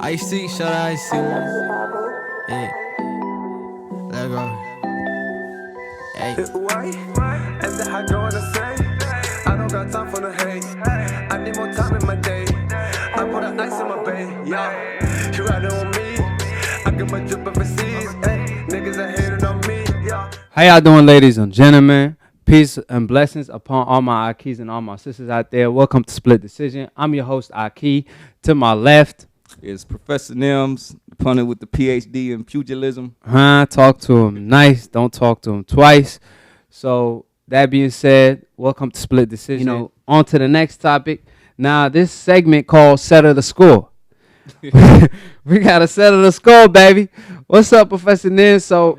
I see, shout out, I see. Yeah. Let go. Hey. Why? As the hot girl wanna say, I don't got time for the hate. I need more time in my day. I put the ice in my bay, yeah. You riding on me. I get my drip overseas. Hey, niggas are hating on me, yeah. How y'all doing, ladies and gentlemen? Peace and blessings upon all my Akis and all my sisters out there. Welcome to Split Decision. I'm your host, Aki. To my left is Professor Nims, pundit with the PhD in pugilism. Talk to him nice. Don't talk to him twice. So that being said, welcome to Split Decision. On to the next topic. Now, this segment called Settle the Score. We gotta settle the score, baby. What's up, Professor Nin? So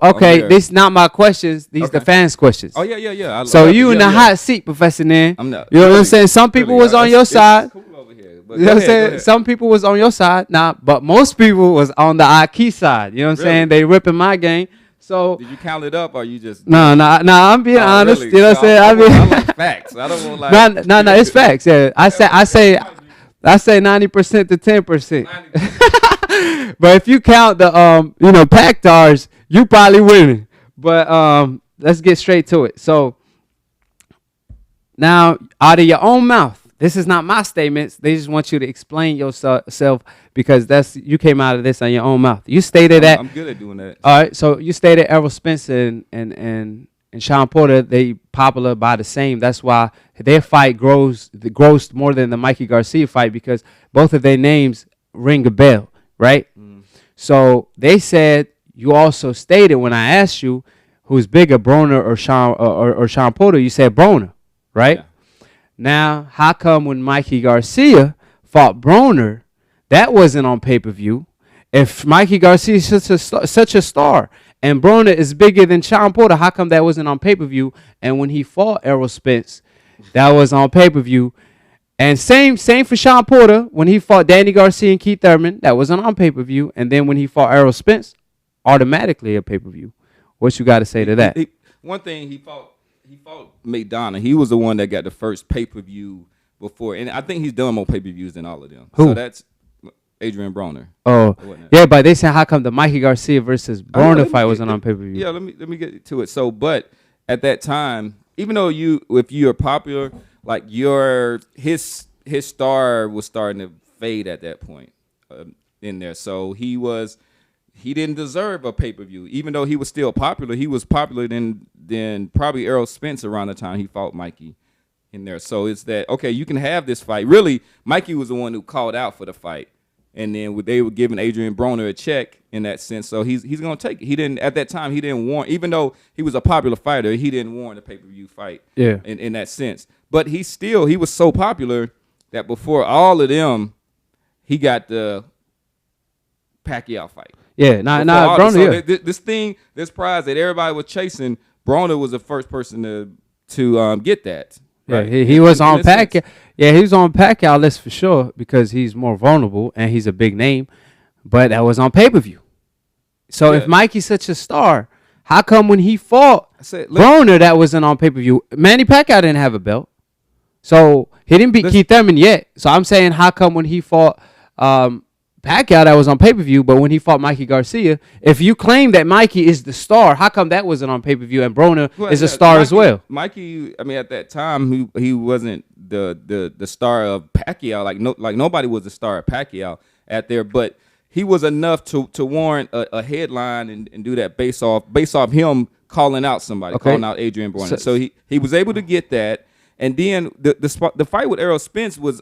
okay, this not my questions. These the fans' questions. Oh yeah. So you in the hot seat, Professor Nin. I'm not. You know what I'm saying? Some people was on your side. Cool over here, You know what I'm saying? Some people was on your side, but most people was on the Aki side. You know what I'm saying? They ripping my game. So did you count it up, or you just? No. I'm being honest. Really? You know what I'm saying? I like facts. I don't want like. No. It's facts. Yeah, I say 90% to 10%. But if you count the PAC-Dars, you probably winning. But let's get straight to it. So now, out of your own mouth, this is not my statements. They just want you to explain yourself because you came out of this on your own mouth. You stated that. I'm good at doing that. All right. So you stated Errol Spence and Sean Porter, they popular by the same. That's why their fight grossed more than the Mikey Garcia fight because both of their names ring a bell, right? So they said you also stated when I asked you who's bigger, Broner or Sean Porter, you said Broner, right? Yeah. Now, how come when Mikey Garcia fought Broner, that wasn't on pay-per-view? If Mikey Garcia is such a star and Broner is bigger than Sean Porter, how come that wasn't on pay-per-view? And when he fought Errol Spence, that was on pay-per-view. And same for Sean Porter. When he fought Danny Garcia and Keith Thurman, that wasn't on pay-per-view. And then when he fought Errol Spence, automatically a pay-per-view. What you got to say to that? One thing, he fought McDonough. He was the one that got the first pay-per-view before. And I think he's done more pay-per-views than all of them. Who? So that's Adrian Broner. Oh, yeah, but they said how come the Mikey Garcia versus Broner fight wasn't on pay-per-view? Yeah, let me get to it. So, but at that time, even though if you're popular, like his star was starting to fade at that point in there. So he didn't deserve a pay-per-view. Even though he was still popular, he was popular than probably Errol Spence around the time he fought Mikey in there. So it's that, okay, you can have this fight. Really, Mikey was the one who called out for the fight. And then they were giving Adrian Broner a check in that sense. So he's going to take it. He didn't, at that time, he didn't warrant, even though he was a popular fighter, he didn't warrant a pay-per-view fight in that sense. But he was so popular that before all of them, he got the Pacquiao fight. Yeah, Broner, so this prize that everybody was chasing, Broner was the first person to get that. Right? Yeah, he was on Pacquiao. Yeah, he was on Pacquiao list for sure because he's more vulnerable and he's a big name. But that was on pay-per-view. So if Mikey's such a star, how come when he fought Broner that wasn't on pay-per-view? Manny Pacquiao didn't have a belt. So he didn't beat Keith Thurman yet. So I'm saying how come when he fought Pacquiao that was on pay-per-view, but when he fought Mikey Garcia, if you claim that Mikey is the star, how come that wasn't on pay-per-view and Broner is a star as well? Mikey, I mean, at that time, he wasn't the star of Pacquiao. Like nobody was the star of Pacquiao out there, but he was enough to warrant a headline and do that based off him calling out somebody, calling out Adrian Broner. So he was able to get that, and then the fight with Errol Spence was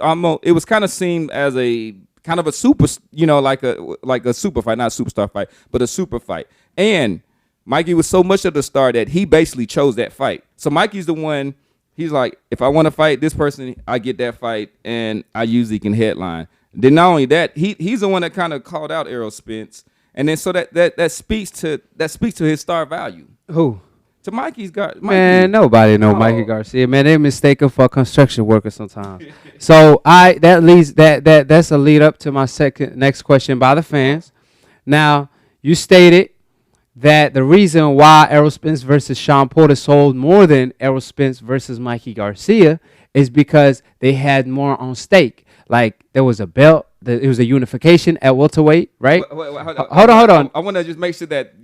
kind of seemed as a kind of a super, like a super fight, not a superstar fight, but a super fight. And Mikey was so much of the star that he basically chose that fight. So Mikey's the one, he's like, if I want to fight this person, I get that fight, and I usually can headline. Then not only that, he's the one that kind of called out Errol Spence. And then so that speaks to his star value. Who? To Mikey. Man, nobody know Mikey Garcia. Man, they mistake him for a construction worker sometimes. So that's a lead up to my next question by the fans. Now, you stated that the reason why Errol Spence versus Sean Porter sold more than Errol Spence versus Mikey Garcia is because they had more on stake. Like there was a belt it was a unification at welterweight, right? Hold Hold on. I want to just make sure that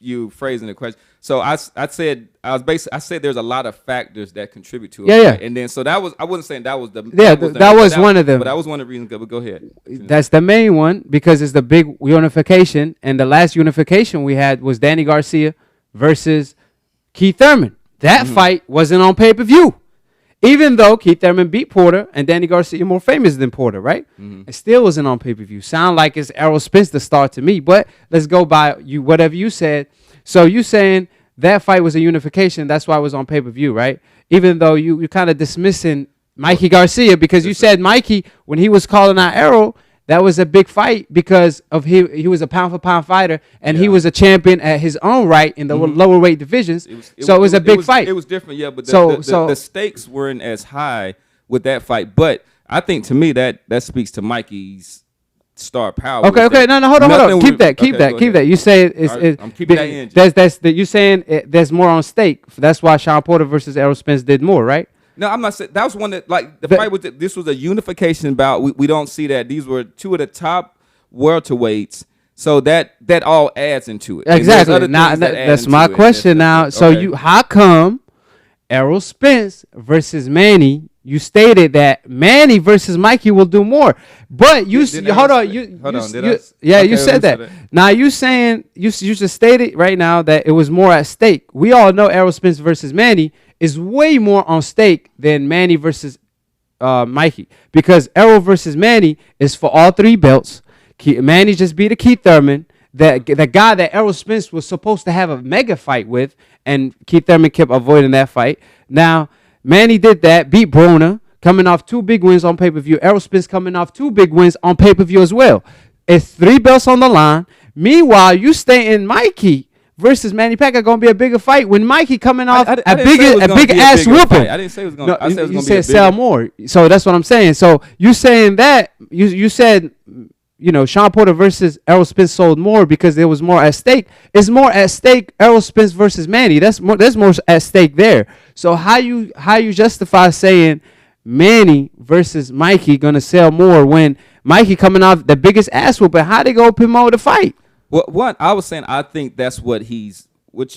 you phrasing the question. So I said there's a lot of factors that contribute to it. Yeah. And then so that was, I wasn't saying that was the that was one of them. But that was one of the reasons. But go ahead. That's the main one because it's the big unification, and the last unification we had was Danny Garcia versus Keith Thurman. That fight wasn't on pay-per-view. Even though Keith Thurman beat Porter and Danny Garcia more famous than Porter, right? It still wasn't on pay-per-view. Sound like it's Errol Spence the star to me, but let's go by you whatever you said. So you saying that fight was a unification, that's why it was on pay-per-view, right? Even though you kind of dismissing Mikey Garcia because you said Mikey, when he was calling out Errol, that was a big fight because of he was a pound-for-pound fighter, and he was a champion at his own right in the lower weight divisions. It was a big fight. It was different, yeah, but the stakes weren't as high with that fight. But I think, to me, that speaks to Mikey's star power. Okay, no, hold on. Keep that. You say I'm keeping that in. You saying there's more on stake. That's why Sean Porter versus Errol Spence did more, right? No, I'm not saying that was one that, like, the fight was. This was a unification bout. We don't see that. These were two of the top welterweights, so that all adds into it. Exactly. Now that's my question. Now, so how come Errol Spence versus Manny? You stated that Manny versus Mikey will do more, but you said that. Now you saying you just stated right now that it was more at stake. We all know Errol Spence versus Manny is way more on stake than Manny versus Mikey, because Errol versus Manny is for all three belts. Manny just beat a Keith Thurman, the guy that Errol Spence was supposed to have a mega fight with, and Keith Thurman kept avoiding that fight. Now Manny did that, beat Broner, coming off 2 big wins on pay-per-view. Errol Spence coming off 2 big wins on pay-per-view as well. It's 3 belts on the line. Meanwhile, you stay in Mikey versus Manny Pacquiao gonna be a bigger fight when Mikey coming off a big ass whooping. I didn't say it was gonna. I said it was you gonna be said sell more. So that's what I'm saying. So you saying that you said, Sean Porter versus Errol Spence sold more because there was more at stake. It's more at stake. Errol Spence versus Manny. There's more at stake there. So how you justify saying Manny versus Mikey gonna sell more when Mikey coming off the biggest ass whooping? How they go promote the fight? Well, what I was saying, I think that's what you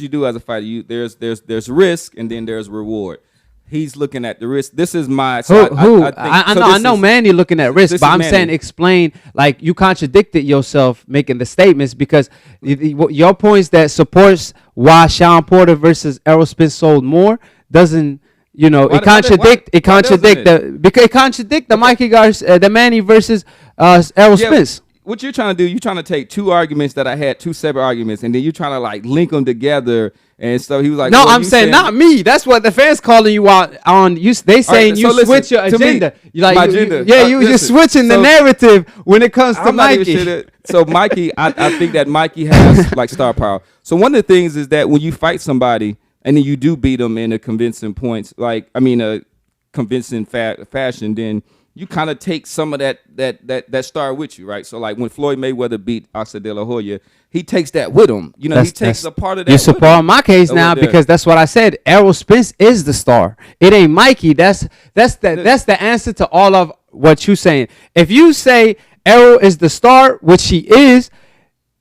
do as a fighter. There's risk and then there's reward. He's looking at the risk. This is my. So I know Manny looking at risk, but I'm saying explain, like, you contradicted yourself making the statements, because your points that supports why Sean Porter versus Errol Spence sold more doesn't. It contradict the Mikey Garcia, the Manny versus Errol Spence. What you're trying to do, you're trying to take 2 arguments that I had, 2 separate arguments, and then you're trying to, like, link them together. And so he was like, "No, I'm saying not me. That's what the fans calling you out on. They saying you switch your agenda. You're switching the narrative when it comes to Mikey." So Mikey, I think that Mikey has, like, star power. So one of the things is that when you fight somebody and then you do beat them in a convincing convincing fashion, then you kind of take some of that star with you, right? So, like, when Floyd Mayweather beat Oscar De La Hoya, he takes that with him. He takes a part of that. You support my case now because that's what I said. Errol Spence is the star. It ain't Mikey. That's the answer to all of what you saying. If you say Errol is the star, which he is,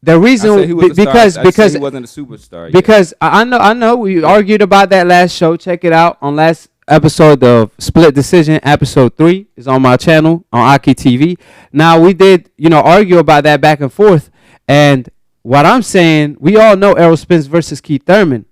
the reason because he wasn't a superstar. Because I know we argued about that last show. Check it out on last episode of Split Decision. Episode 3 is on my channel on Aki TV. Now, we did argue about that back and forth, and what I'm saying, we all know Errol Spence versus Keith Thurman.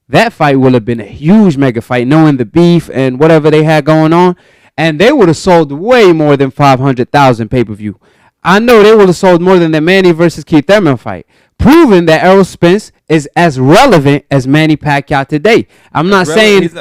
That fight would have been a huge mega fight, knowing the beef and whatever they had going on, and they would have sold way more than 500,000 pay-per-view. I know they would have sold more than the Manny versus Keith Thurman fight, proving that Errol Spence is as relevant as Manny Pacquiao today. I'm not saying he's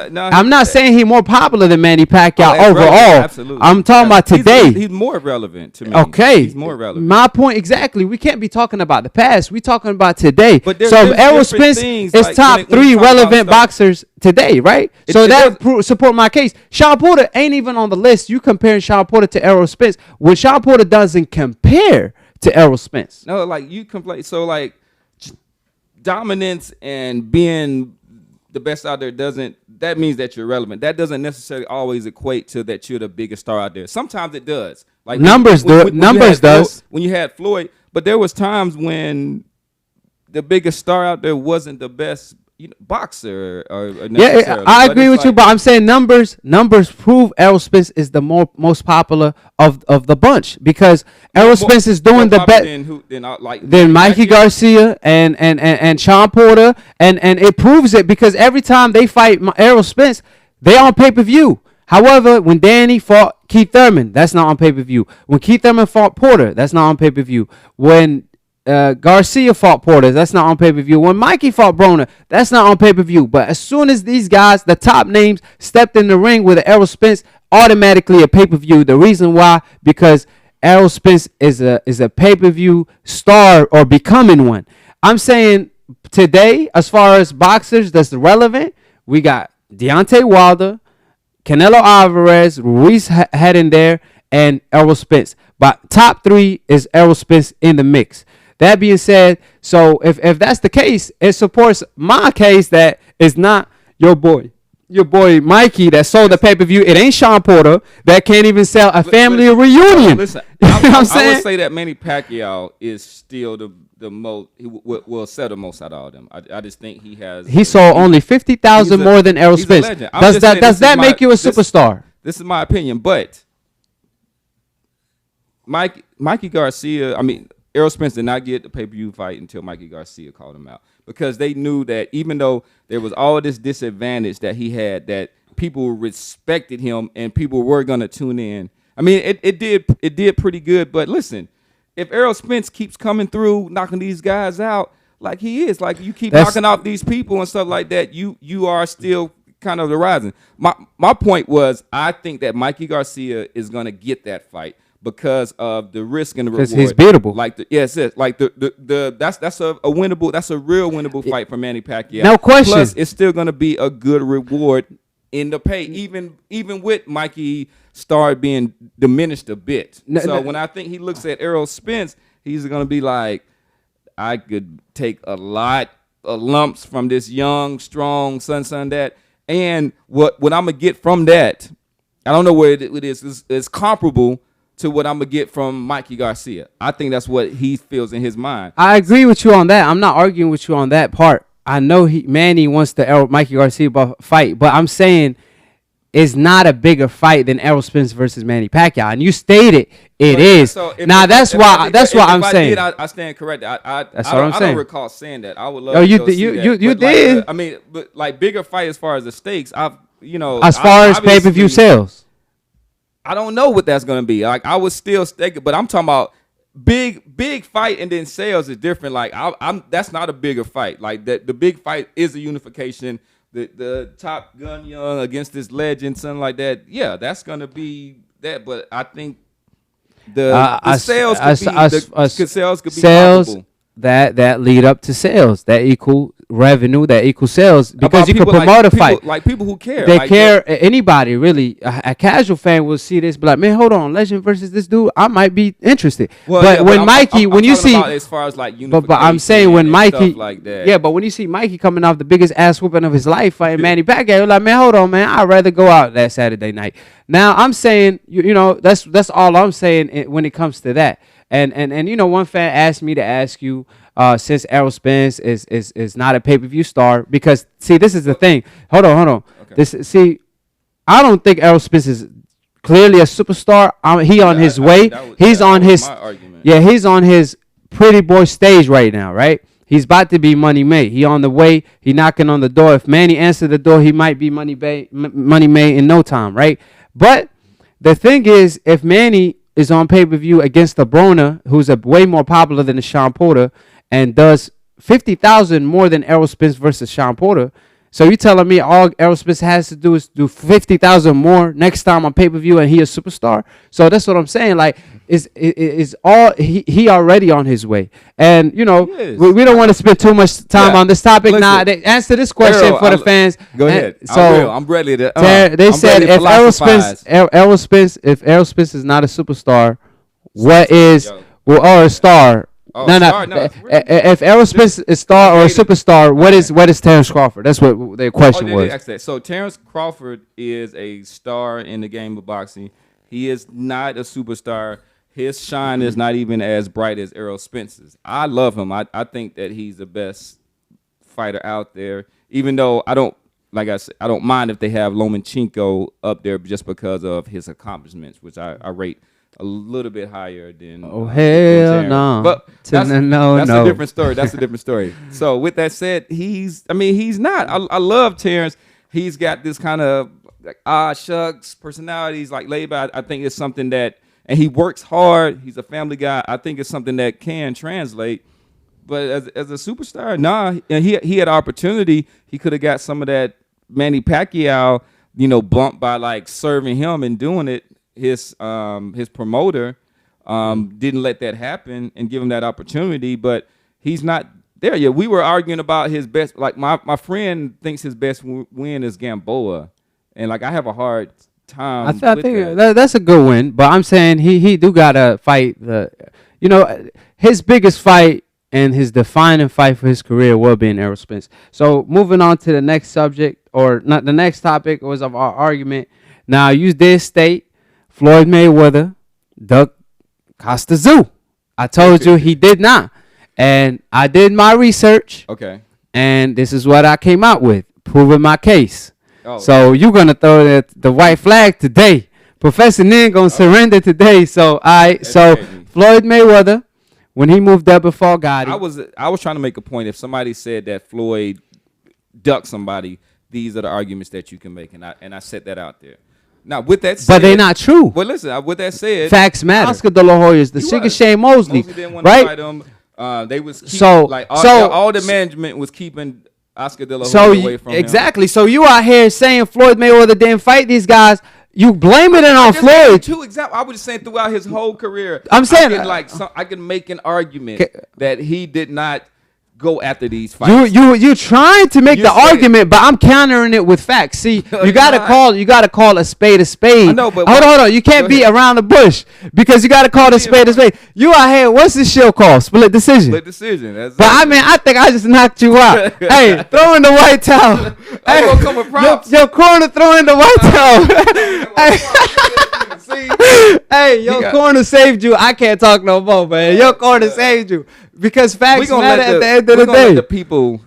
more popular than Manny Pacquiao overall. Absolutely. I'm talking about today. He's more relevant to me. Okay. He's more relevant. My point exactly. We can't be talking about the past. We're talking about today. But so Errol Spence is top 3 relevant boxers today, right? Support my case. Sean Porter ain't even on the list. You comparing Sean Porter to Errol Spence. When Sean Porter doesn't compare to Errol Spence. No, like, you complain. So, like, dominance and being the best out there that means that you're relevant. That doesn't necessarily always equate to that you're the biggest star out there. Sometimes it does. Like numbers does. When you had Floyd, but there was times when the biggest star out there wasn't the best boxer or yeah, I agree with you, but I'm saying numbers prove Errol Spence is the most popular of the bunch, because Errol Spence is doing the best than Mikey Garcia and Sean Porter, and it proves it because every time they fight Errol Spence, they on pay-per-view. However, when Danny fought Keith Thurman, that's not on pay-per-view. When Keith Thurman fought Porter, that's not on pay-per-view. When Garcia fought Porter, that's not on pay-per-view. When Mikey fought Broner, that's not on pay-per-view. But as soon as these guys, the top names, stepped in the ring with Errol Spence, automatically a pay-per-view. The reason why, because Errol Spence is a pay-per-view star or becoming one. I'm saying today, as far as boxers that's relevant, we got Deontay Wilder, Canelo Alvarez, Ruiz heading there, and Errol Spence. But top 3 is Errol Spence in the mix. That being said, so if that's the case, it supports my case that it's not your boy Mikey that sold the pay-per-view. It ain't Sean Porter that can't even sell a family reunion. Listen, I would say that Manny Pacquiao is still the most. He will sell the most out of all them. I just think he has. He sold only 50,000 more than Errol Spence. Does that make you a superstar? This is my opinion, but Mikey Garcia. I mean, Errol Spence did not get the pay-per-view fight until Mikey Garcia called him out, because they knew that even though there was all this disadvantage that he had, that people respected him and people were going to tune in. I mean, it did pretty good. But listen, if Errol Spence keeps coming through, knocking these guys out like he is, like you keep knocking off these people and stuff like that, you are still kind of the rising. My point was, I think that Mikey Garcia is going to get that fight, because of the risk and the reward. Because he's beatable. Like that's a winnable, that's a real winnable fight for Manny Pacquiao. No question. Plus, it's still going to be a good reward in the pay, even with Mikey start being diminished a bit. When I think he looks at Errol Spence, he's going to be like, I could take a lot of lumps from this young, strong son that, and what I'm gonna get from that, I don't know where it is. It's comparable to what I'm going to get from Mikey Garcia. I think that's what he feels in his mind. I agree with you on that. I'm not arguing with you on that part. I know Manny wants the Mikey Garcia fight, but I'm saying it's not a bigger fight than Errol Spence versus Manny Pacquiao. And you stated it is. So that's why I'm saying. I stand corrected. That's what I'm saying. I don't recall saying that. I would love to you did. Like, I mean, but like bigger fight as far as the stakes, as far as pay-per-view sales. I don't know what that's gonna be. Like I was still staking, but I'm talking about big fight, and then sales is different. Like that's not a bigger fight. Like the big fight is a unification. The Top Gun Young against this legend, something like that. Yeah, that's gonna be that. But I think the sales could be possible. That lead up to sales, that equal revenue, that equal sales, because you can promote a fight. Like people who care. They care. Anybody really, a casual fan will see this, be like, man, hold on, Legend versus this dude, I might be interested. Well, but when Mikey, when you see, as far as like but I'm saying when Mikey, like that. Yeah, but when you see Mikey coming off the biggest ass whooping of his life fighting Manny Pacquiao, you're like, man, hold on, man, I'd rather go out that Saturday night. Now I'm saying, you know, that's all I'm saying when it comes to that. And you know, one fan asked me to ask you, since Errol Spence is not a pay-per-view star, because see, this is the thing. Hold on. Okay. I don't think Errol Spence is clearly a superstar. He on his way. He's on his pretty boy stage right now, right? He's about to be money made. He on the way. He knocking on the door. If Manny answered the door, he might be money made in no time, right? But the thing is, if Manny is on pay-per-view against the Broner, who's way more popular than the Sean Porter, and does 50,000 more than Errol Spence versus Sean Porter. So you telling me all Errol Spence has to do is do 50,000 more next time on pay-per-view and he a superstar? So that's what I'm saying. Like, is all he already on his way. And, you know, we don't want to spend too much time on this topic. Now, they answer this question for the fans. Go ahead. So I'm ready to. They said if Errol Spence is not a superstar, or a star, Oh, No, star? no. No, it's really- If Errol Spence is star or a Rated. superstar, what is Terrence Crawford? That's what the Oh, question they was. did ask that. So Terrence Crawford is a star in the game of boxing. He is not a superstar. His shine is not even as bright as Errol Spence's. I love him. I think that he's the best fighter out there. Even though I don't, like I said, I don't mind if they have Lomachenko up there just because of his accomplishments, which I rate a little bit higher than. Oh, than hell Terrence. no. But that's, No, that's no. a different story. That's a different story. So with that said, he's not. I love Terrence. He's got this kind of like shucks personalities, like laid back. I think it's something that, and he works hard. He's a family guy. I think it's something that can translate. But as a superstar, nah. And he had opportunity. He could have got some of that Manny Pacquiao, bumped by like serving him and doing it. His promoter didn't let that happen and give him that opportunity. But he's not there yet. We were arguing about his best. Like my friend thinks his best win is Gamboa, and like I have a hard time. I with think that. that's a good win, but I'm saying he do gotta fight his biggest fight and his defining fight for his career will be in Errol Spence. So moving on to the next subject, or not the next topic, was of our argument. Now you did state Floyd Mayweather ducked Costa Zoo. I told you he did not, and I did my research. Okay. And this is what I came out with, proving my case. Oh, So you're gonna throw the white flag today. Professor Nin gonna surrender today. So crazy. Floyd Mayweather, when he moved up before Gotti, I was trying to make a point. If somebody said that Floyd ducked somebody, these are the arguments that you can make, and I set that out there. Now, with that said, but they're not true. Well, listen. With that said, Facts matter. Oscar De La Hoya's the he Sugar was. Shane Mosley, didn't want to right? fight him. They was keeping, So- like so- all the management was keeping Oscar De La Hoya So away from him. exactly. So you out here saying Floyd Mayweather didn't fight these guys. You blaming it on Just gave you Floyd. two examples. I was just saying throughout his whole career. I'm saying- I can make an argument Okay. that he did not go after these fights. You trying to make You the said- argument, but I'm countering it with facts. See, No, you gotta you're not. call a spade a spade. I know, but hold on. You can't Go be ahead. around the bush because you gotta call a spade a spade. You out here, what's this show called? Split Decision. Split decision. That's But it. I mean, I think I just knocked you out. Hey, throw in the white towel. Hey, gonna come with props. Your corner, throw in the white towel. See? Hey, your got- corner saved you. I can't talk no more, man. Your corner saved you because We facts gonna matter let at the end of the we gonna let day. the people.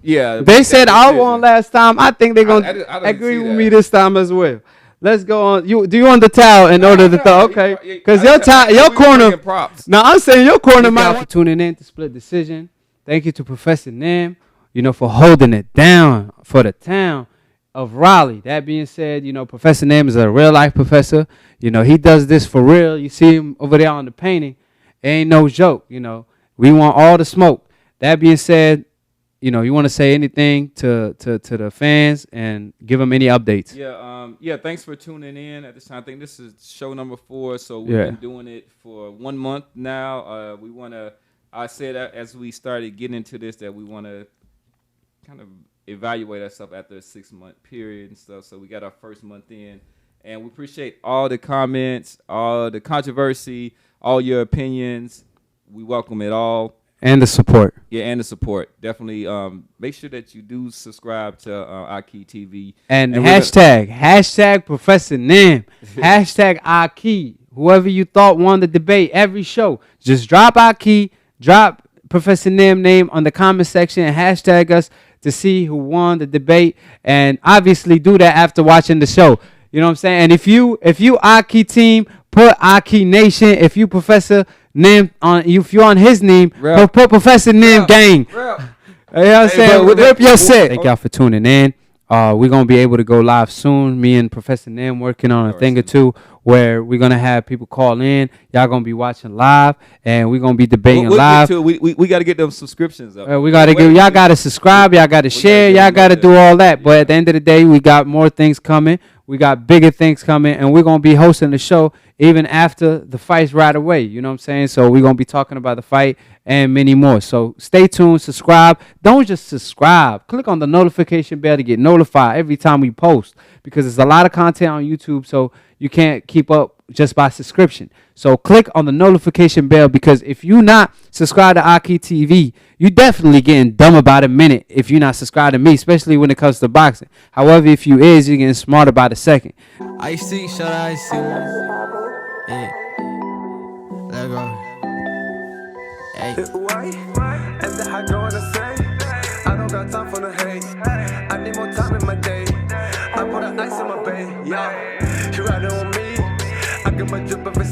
Yeah, They make said that I decision. won last time. I think they're I gonna don't agree see with that. me this time as well. Let's go on. Do you want the towel in order to No, throw? no, Okay, you- because I- your towel, we your were corner. bringing props. Now I'm saying your corner. Thank Might y'all for tuning in to Split Decision. Thank you to Professor Nim, for holding it down for the town of Raleigh. That being said, Professor Nim is a real life professor. He does this for real. You see him over there on the painting. It ain't no joke. We want all the smoke. That being said, you want to say anything to the fans and give them any updates? Yeah. Thanks for tuning in at this time. I think this is show number 4, so we've Yeah. been doing it for 1 month now. We want to. I said as we started getting into this that we want to kind of evaluate ourselves after a 6-month period and stuff. So we got our first month in, and we appreciate all the comments, all the controversy, all your opinions. We welcome it all. And the support. Yeah, and the support. Definitely make sure that you do subscribe to Aki TV. And we're hashtag Professor Nim, hashtag Aki. Whoever you thought won the debate, every show, just drop Aki, drop Professor Nim name on the comment section and hashtag us to see who won the debate. And obviously do that after watching the show. You know what I'm saying? And if you Aki team, put Aki Nation. If you Professor Nim if you're on his name, Rep. put Professor Nim gang. Rep. You know what I'm saying? but Rip your set. oh. Thank y'all for tuning in. We're going to be able to go live soon. Me and Professor Nim working on a thing or two where we're going to have people call in. Y'all going to be watching live, and we're going to be debating We'll live. get to it. We got to get them subscriptions up. We got to give y'all got to subscribe. Y'all got to share. get Y'all them got to up do there. all that. But at the end of the day, we got more things coming. We got bigger things coming, and we're going to be hosting the show even after the fights right away. You know what I'm saying? So we're going to be talking about the fight and many more. So stay tuned, subscribe. Don't just subscribe. Click on the notification bell to get notified every time we post, because there's a lot of content on YouTube, so you can't keep up just by subscription. So click on the notification bell, because if you're not subscribed to Aki TV, you definitely getting dumb about a minute if you're not subscribed to me, especially when it comes to boxing. However, if you is, you're getting smarter by the second. I see, shut I see. Yeah. Let go. Hey. Why? And the high girl wanna say, I don't got time for the hate. I need more time in my day. I put an ice in my bay, yeah. You riding on me, I get my drip every